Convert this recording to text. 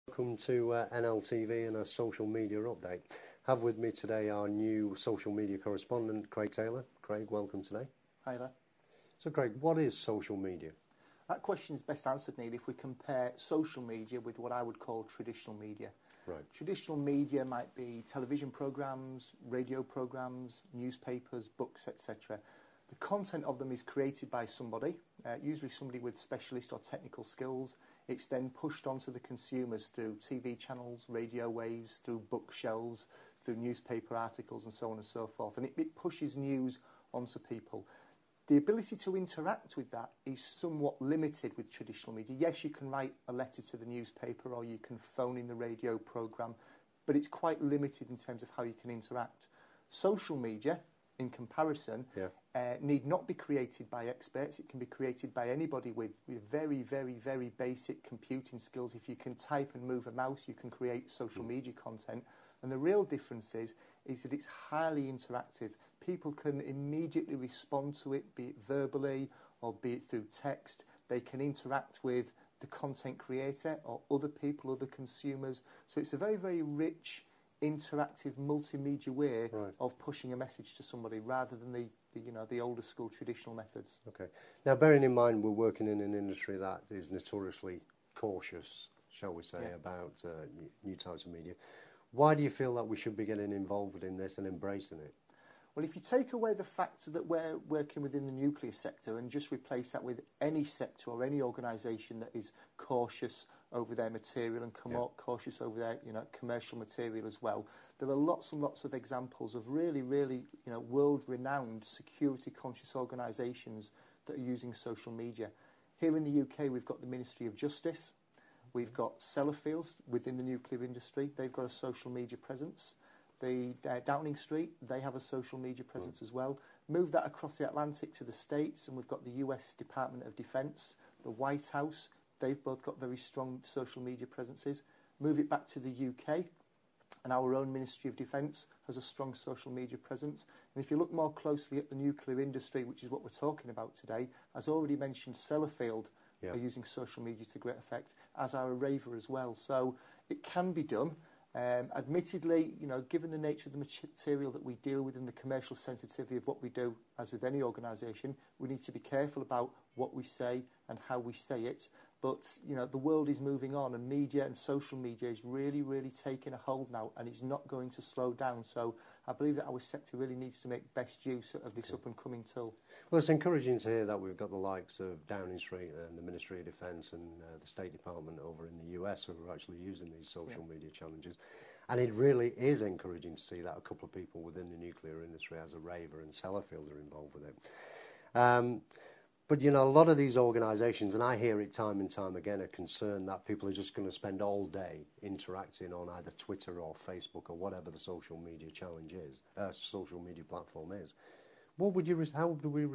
Welcome to NLTV and a social media update. Have with me today our new social media correspondent, Craig Taylor. Craig, welcome today. Hi there. So Craig, what is social media? That question is best answered, Neil, if we compare social media with what I would call traditional media. Right. Traditional media might be television programmes, radio programmes, newspapers, books, etc. The content of them is created by somebody, usually somebody with specialist or technical skills. It's then pushed onto the consumers through TV channels, radio waves, through bookshelves, through newspaper articles and so on and so forth. And it pushes news onto people. The ability to interact with that is somewhat limited with traditional media. Yes, you can write a letter to the newspaper or you can phone in the radio programme, but it's quite limited in terms of how you can interact. Social media, in comparison, need not be created by experts. It can be created by anybody with very, very, very basic computing skills. If you can type and move a mouse, you can create social media content. And the real difference is that it's highly interactive. People can immediately respond to it, be it verbally or be it through text. They can interact with the content creator or other people, other consumers. So it's a very, very rich, interactive, multimedia way of pushing a message to somebody rather than the older school traditional methods. Okay. Now, bearing in mind we're working in an industry that is notoriously cautious, shall we say, about new types of media, why do you feel that we should be getting involved in this and embracing it? Well, if you take away the fact that we're working within the nuclear sector and just replace that with any sector or any organisation that is cautious over their material and cautious over their commercial material as well, there are lots and lots of examples of really, really world-renowned security-conscious organisations that are using social media. Here in the UK, we've got the Ministry of Justice. We've got Sellafield within the nuclear industry. They've got a social media presence. The Downing Street, they have a social media presence as well. Move that across the Atlantic to the States, and we've got the US Department of Defence, the White House. They've both got very strong social media presences. Move it back to the UK, and our own Ministry of Defence has a strong social media presence. And if you look more closely at the nuclear industry, which is what we're talking about today, as already mentioned, Sellafield are using social media to great effect, as are Areva as well. So it can be done. Admittedly, given the nature of the material that we deal with and the commercial sensitivity of what we do, as with any organisation, we need to be careful about what we say and how we say it. But, the world is moving on, and media and social media is really, really taking a hold now, and it's not going to slow down. So I believe that our sector really needs to make best use of this up-and-coming tool. Well, it's encouraging to hear that we've got the likes of Downing Street and the Ministry of Defence and the State Department over in the US who are actually using these social media challenges. And it really is encouraging to see that a couple of people within the nuclear industry, as Areva and Sellafield, are involved with it. But, a lot of these organisations, and I hear it time and time again, are concerned that people are just going to spend all day interacting on either Twitter or Facebook or whatever the social media challenge is, social media platform is. How do we